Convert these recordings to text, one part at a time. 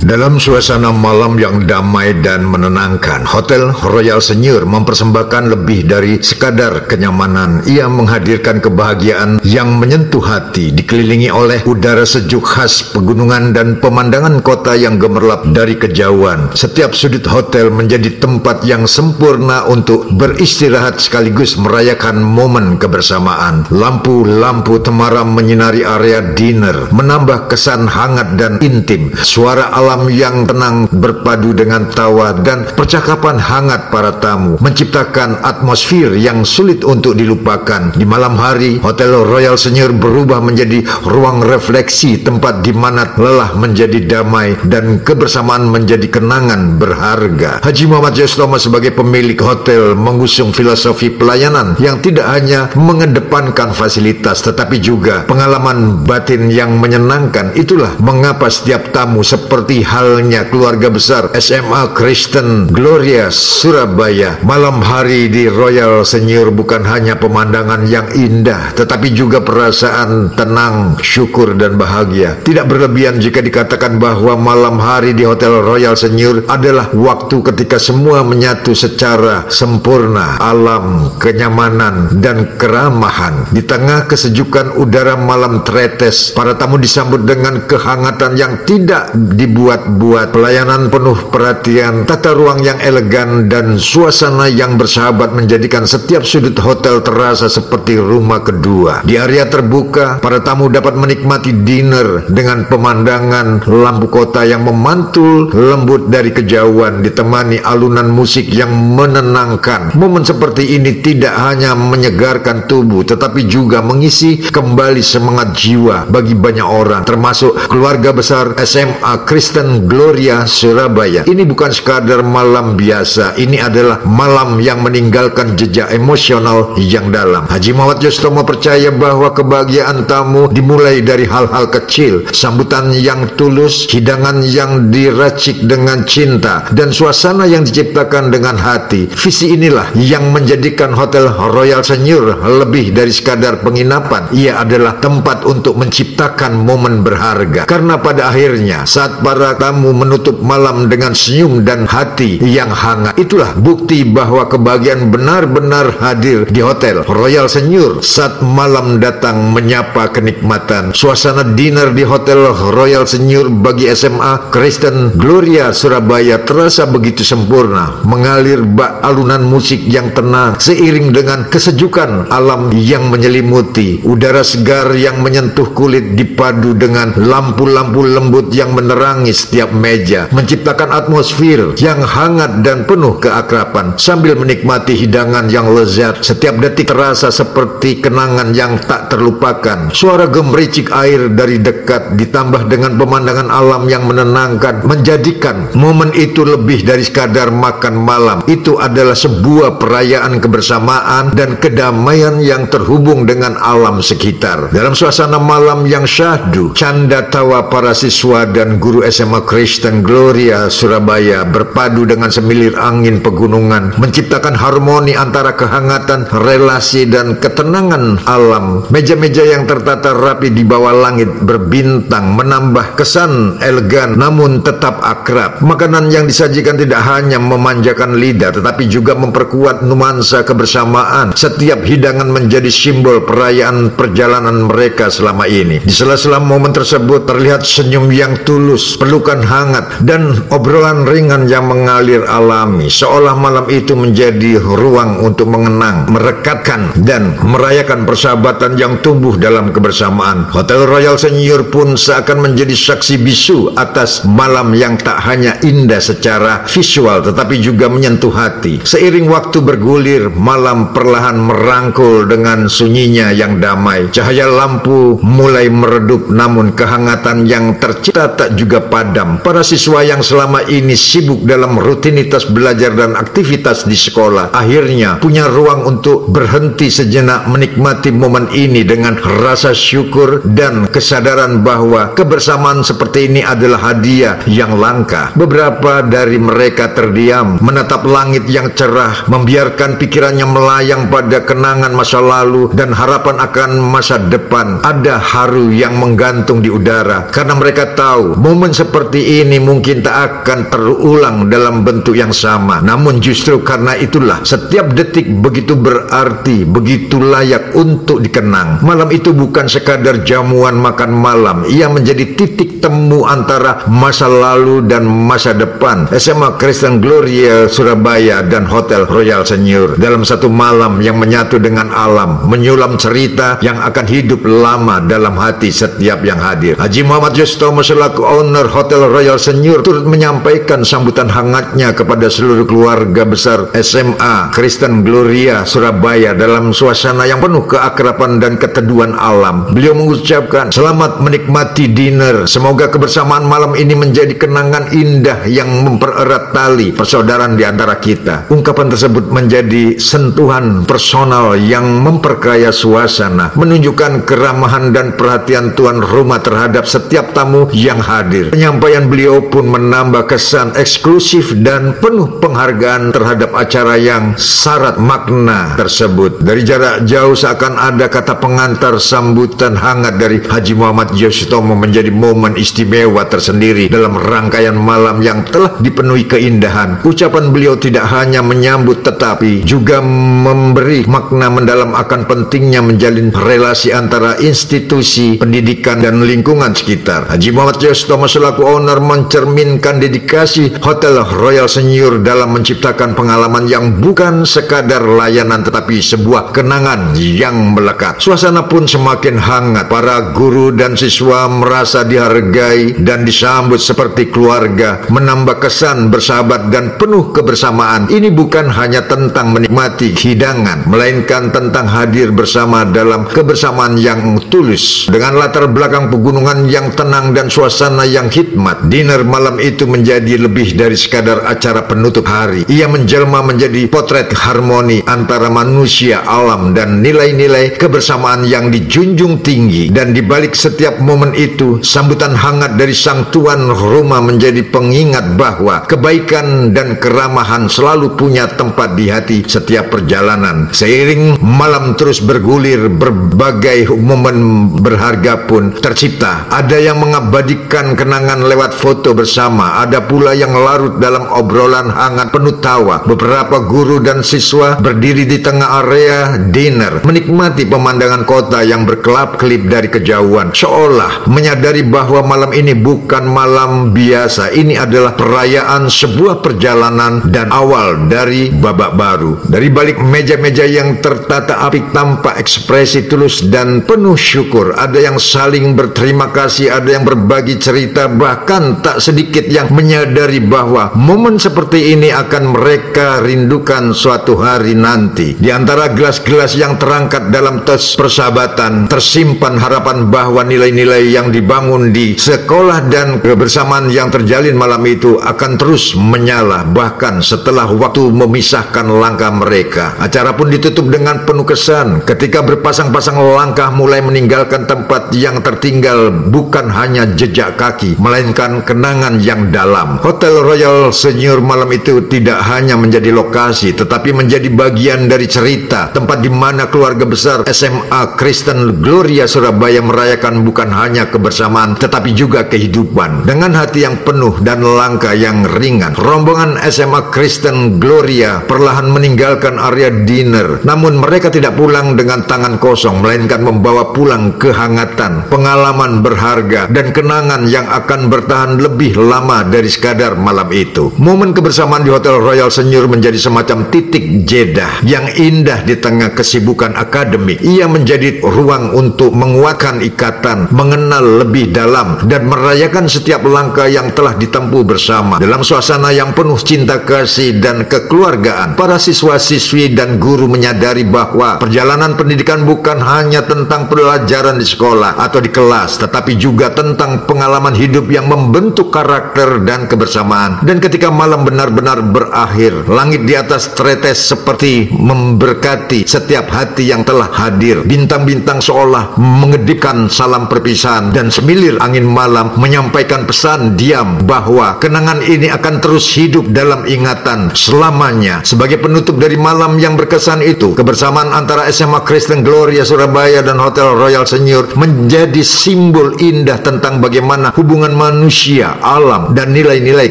Dalam suasana malam yang damai dan menenangkan, Hotel Royal Senyur mempersembahkan lebih dari sekadar kenyamanan. Ia menghadirkan kebahagiaan yang menyentuh hati, dikelilingi oleh udara sejuk khas pegunungan dan pemandangan kota yang gemerlap dari kejauhan. Setiap sudut hotel menjadi tempat yang sempurna untuk beristirahat sekaligus merayakan momen kebersamaan. Lampu-lampu temaram menyinari area dinner, menambah kesan hangat dan intim. Suara alam yang tenang berpadu dengan tawa dan percakapan hangat para tamu menciptakan atmosfer yang sulit untuk dilupakan. Di malam hari, Hotel Royal Senyur berubah menjadi ruang refleksi, tempat di mana lelah menjadi damai dan kebersamaan menjadi kenangan berharga. Haji Muhammad Jostomo sebagai pemilik hotel mengusung filosofi pelayanan yang tidak hanya mengedepankan fasilitas tetapi juga pengalaman batin yang menyenangkan. Itulah mengapa setiap tamu seperti halnya keluarga besar SMA Kristen Gloria Surabaya, malam hari di Royal Senyur bukan hanya pemandangan yang indah tetapi juga perasaan tenang, syukur dan bahagia. Tidak berlebihan jika dikatakan bahwa malam hari di Hotel Royal Senyur adalah waktu ketika semua menyatu secara sempurna: alam, kenyamanan dan keramahan. Di tengah kesejukan udara malam teretes, para tamu disambut dengan kehangatan yang tidak dibuat-buat. Pelayanan penuh perhatian, tata ruang yang elegan dan suasana yang bersahabat menjadikan setiap sudut hotel terasa seperti rumah kedua. Di area terbuka, para tamu dapat menikmati dinner dengan pemandangan lampu kota yang memantul lembut dari kejauhan, ditemani alunan musik yang menenangkan. Momen seperti ini tidak hanya menyegarkan tubuh tetapi juga mengisi kembali semangat jiwa bagi banyak orang, termasuk keluarga besar SMA Kristen Gloria Surabaya. Ini bukan sekadar malam biasa, ini adalah malam yang meninggalkan jejak emosional yang dalam. Haji Muhammad Jostomo percaya bahwa kebahagiaan tamu dimulai dari hal-hal kecil: sambutan yang tulus, hidangan yang diracik dengan cinta, dan suasana yang diciptakan dengan hati. Visi inilah yang menjadikan Hotel Royal Senyur lebih dari sekadar penginapan. Ia adalah tempat untuk menciptakan momen berharga, karena pada akhirnya saat para tamu menutup malam dengan senyum dan hati yang hangat, itulah bukti bahwa kebahagiaan benar-benar hadir di Hotel Royal Senyur. Saat malam datang menyapa kenikmatan, suasana dinner di Hotel Royal Senyur bagi SMA Kristen Gloria Surabaya terasa begitu sempurna. Mengalir bak alunan musik yang tenang seiring dengan kesejukan alam yang menyelimuti. Udara segar yang menyentuh kulit dipadu dengan lampu-lampu lembut yang menerangi setiap meja, menciptakan atmosfer yang hangat dan penuh keakraban. Sambil menikmati hidangan yang lezat, setiap detik terasa seperti kenangan yang tak terlupakan. Suara gemericik air dari dekat ditambah dengan pemandangan alam yang menenangkan menjadikan momen itu lebih dari sekadar makan malam. Itu adalah sebuah perayaan kebersamaan dan kedamaian yang terhubung dengan alam sekitar. Dalam suasana malam yang syahdu, canda tawa para siswa dan guru SMA Kristen Gloria Surabaya berpadu dengan semilir angin pegunungan, menciptakan harmoni antara kehangatan relasi dan ketenangan alam. Meja-meja yang tertata rapi di bawah langit berbintang menambah kesan elegan namun tetap akrab. Makanan yang disajikan tidak hanya memanjakan lidah tetapi juga memperkuat nuansa kebersamaan. Setiap hidangan menjadi simbol perayaan perjalanan mereka selama ini. Di sela-sela momen tersebut terlihat senyum yang tulus, pelukan hangat, dan obrolan ringan yang mengalir alami, seolah malam itu menjadi ruang untuk mengenang, merekatkan, dan merayakan persahabatan yang tumbuh dalam kebersamaan. Hotel Royal Senyur pun seakan menjadi saksi bisu atas malam yang tak hanya indah secara visual tetapi juga menyentuh hati. Seiring waktu bergulir, malam perlahan merangkul dengan sunyinya yang damai. Cahaya lampu mulai meredup namun kehangatan yang tercipta tak juga padam. Para siswa yang selama ini sibuk dalam rutinitas belajar dan aktivitas di sekolah akhirnya punya ruang untuk berhenti sejenak, menikmati momen ini dengan rasa syukur dan kesadaran bahwa kebersamaan seperti ini adalah hadiah yang langka. Beberapa dari mereka terdiam, menatap langit yang cerah, membiarkan pikirannya melayang pada kenangan masa lalu dan harapan akan masa depan. Ada haru yang menggantung di udara karena mereka tahu momen seperti seperti ini mungkin tak akan terulang dalam bentuk yang sama. Namun justru karena itulah setiap detik begitu berarti, begitu layak untuk dikenang. Malam itu bukan sekadar jamuan makan malam, ia menjadi titik temu antara masa lalu dan masa depan. SMA Kristen Gloria Surabaya dan Hotel Royal Senyur dalam satu malam yang menyatu dengan alam, menyulam cerita yang akan hidup lama dalam hati setiap yang hadir. Haji Muhammad Yostomo selaku owner Hotel Royal Senyur turut menyampaikan sambutan hangatnya kepada seluruh keluarga besar SMA Kristen Gloria Surabaya dalam suasana yang penuh keakraban dan keteduhan alam. Beliau mengucapkan, "Selamat menikmati dinner. Semoga kebersamaan malam ini menjadi kenangan indah yang mempererat tali persaudaraan di antara kita." Ungkapan tersebut menjadi sentuhan personal yang memperkaya suasana, menunjukkan keramahan dan perhatian tuan rumah terhadap setiap tamu yang hadir. Penyampaian beliau pun menambah kesan eksklusif dan penuh penghargaan terhadap acara yang syarat makna tersebut. Dari jarak jauh seakan ada kata pengantar sambutan hangat dari Haji Muhammad Yostomo menjadi momen istimewa tersendiri dalam rangkaian malam yang telah dipenuhi keindahan. Ucapan beliau tidak hanya menyambut tetapi juga memberi makna mendalam akan pentingnya menjalin relasi antara institusi pendidikan dan lingkungan sekitar. Haji Muhammad Yostomo selaku owner mencerminkan dedikasi Hotel Royal Senyur dalam menciptakan pengalaman yang bukan sekadar layanan tetapi sebuah kenangan yang melekat. Suasana pun semakin hangat. Para guru dan siswa merasa dihargai dan disambut seperti keluarga, menambah kesan bersahabat dan penuh kebersamaan. Ini bukan hanya tentang menikmati hidangan, melainkan tentang hadir bersama dalam kebersamaan yang tulus. Dengan latar belakang pegunungan yang tenang dan suasana yang hikmat, dinner malam itu menjadi lebih dari sekadar acara penutup hari. Ia menjelma menjadi potret harmoni antara manusia, alam, dan nilai-nilai kebersamaan yang dijunjung tinggi. Dan di balik setiap momen itu, sambutan hangat dari sang tuan rumah menjadi pengingat bahwa kebaikan dan keramahan selalu punya tempat di hati setiap perjalanan. Seiring malam terus bergulir, berbagai momen berharga pun tercipta. Ada yang mengabadikan kenangan lewat foto bersama, ada pula yang larut dalam obrolan hangat penuh tawa. Beberapa guru dan siswa berdiri di tengah area dinner, menikmati pemandangan kota yang berkelap-kelip dari kejauhan, seolah menyadari bahwa malam ini bukan malam biasa. Ini adalah perayaan sebuah perjalanan dan awal dari babak baru. Dari balik meja-meja yang tertata apik tampak ekspresi tulus dan penuh syukur. Ada yang saling berterima kasih, ada yang berbagi cerita, bahkan tak sedikit yang menyadari bahwa momen seperti ini akan mereka rindukan suatu hari nanti. Di antara gelas-gelas yang terangkat dalam tos persahabatan, tersimpan harapan bahwa nilai-nilai yang dibangun di sekolah dan kebersamaan yang terjalin malam itu akan terus menyala bahkan setelah waktu memisahkan langkah mereka. Acara pun ditutup dengan penuh kesan ketika berpasang-pasang langkah mulai meninggalkan tempat yang tertinggal. Bukan hanya jejak kaki, melainkan kenangan yang dalam. Hotel Royal Senyur malam itu tidak hanya menjadi lokasi, tetapi menjadi bagian dari cerita, tempat di mana keluarga besar SMA Kristen Gloria Surabaya merayakan bukan hanya kebersamaan, tetapi juga kehidupan. Dengan hati yang penuh dan langkah yang ringan, rombongan SMA Kristen Gloria perlahan meninggalkan area dinner. Namun mereka tidak pulang dengan tangan kosong, melainkan membawa pulang kehangatan, pengalaman berharga, dan kenangan yang akan bertahan lebih lama dari sekadar malam itu. Momen kebersamaan di Hotel Royal Senyur menjadi semacam titik jeda yang indah di tengah kesibukan akademik. Ia menjadi ruang untuk menguatkan ikatan, mengenal lebih dalam, dan merayakan setiap langkah yang telah ditempuh bersama. Dalam suasana yang penuh cinta kasih dan kekeluargaan, para siswa-siswi dan guru menyadari bahwa perjalanan pendidikan bukan hanya tentang pelajaran di sekolah atau di kelas, tetapi juga tentang pengalaman hidup yang membentuk karakter dan kebersamaan. Dan ketika malam benar-benar berakhir, langit di atas teretes seperti memberkati setiap hati yang telah hadir. Bintang-bintang seolah mengedipkan salam perpisahan, dan semilir angin malam menyampaikan pesan diam bahwa kenangan ini akan terus hidup dalam ingatan selamanya. Sebagai penutup dari malam yang berkesan itu, kebersamaan antara SMA Kristen Gloria Surabaya dan Hotel Royal Senyur menjadi simbol indah tentang bagaimana hubungan manusia, alam, dan nilai-nilai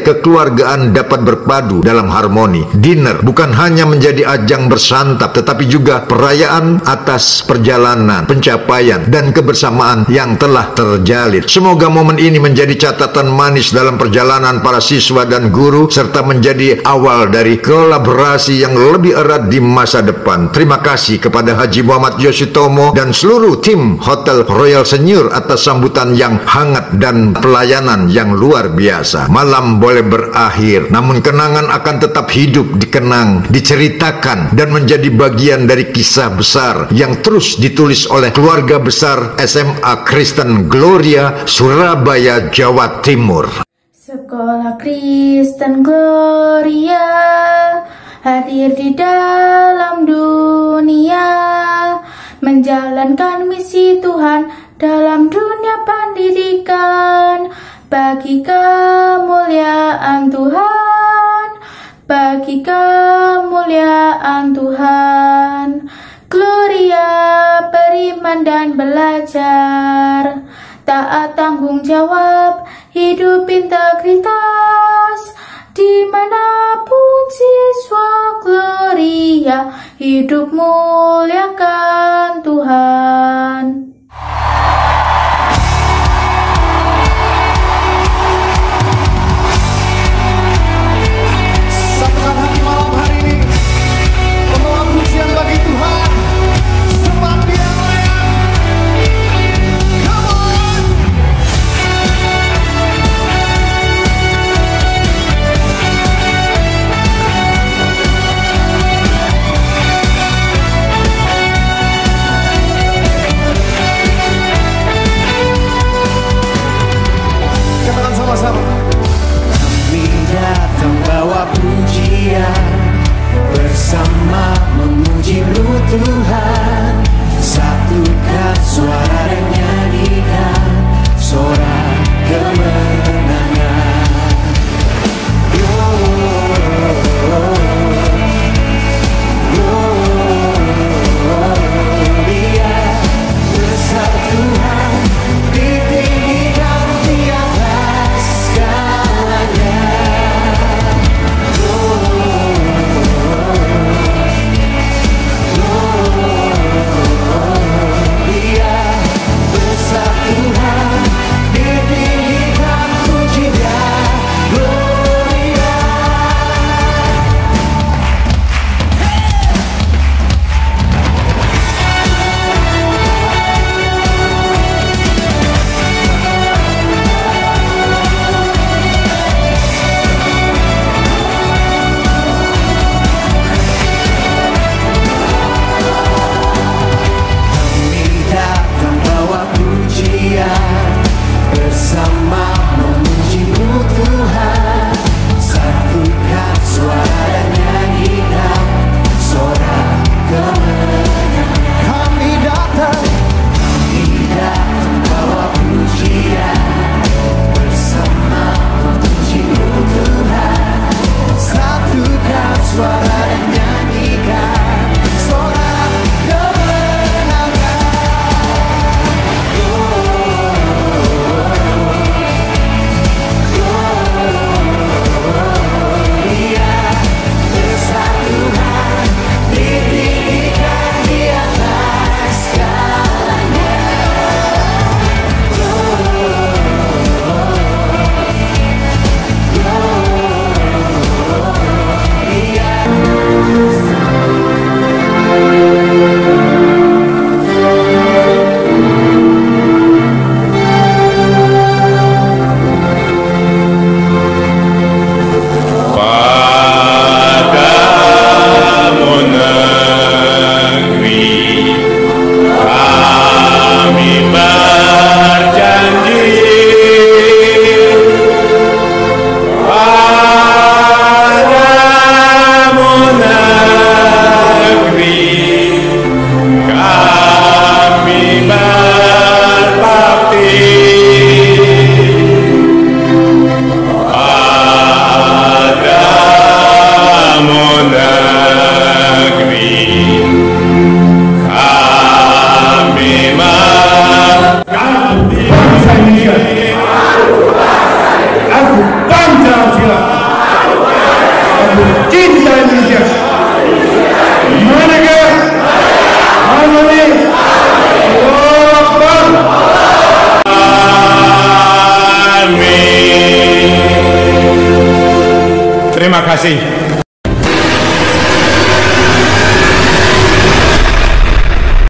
kekeluargaan dapat berpadu dalam harmoni. Dinner bukan hanya menjadi ajang bersantap, tetapi juga perayaan atas perjalanan, pencapaian, dan kebersamaan yang telah terjalin. Semoga momen ini menjadi catatan manis dalam perjalanan para siswa dan guru, serta menjadi awal dari kolaborasi yang lebih erat di masa depan. Terima kasih kepada Haji Muhammad Yoshitomo dan seluruh tim Hotel Royal Senyur atas sambutan yang hangat dan pelayanan yang luar biasa. Malam boleh berakhir, namun kenangan akan tetap hidup, dikenang, diceritakan, dan menjadi bagian dari kisah besar yang terus ditulis oleh keluarga besar SMA Kristen Gloria, Surabaya, Jawa Timur. Sekolah Kristen Gloria hadir di dalam dunia, menjalankan misi Tuhan dalam dunia pendidikan, bagi kemuliaan Tuhan, bagi kemuliaan Tuhan. Gloria beriman dan belajar, taat tanggung jawab, hidup integritas, dimanapun siswa Gloria hidup muliakan Tuhan. Satukan hati malam hari ini, membawa pujian bagi Tuhan, sembah Dia layak. Come on. Terima kasih.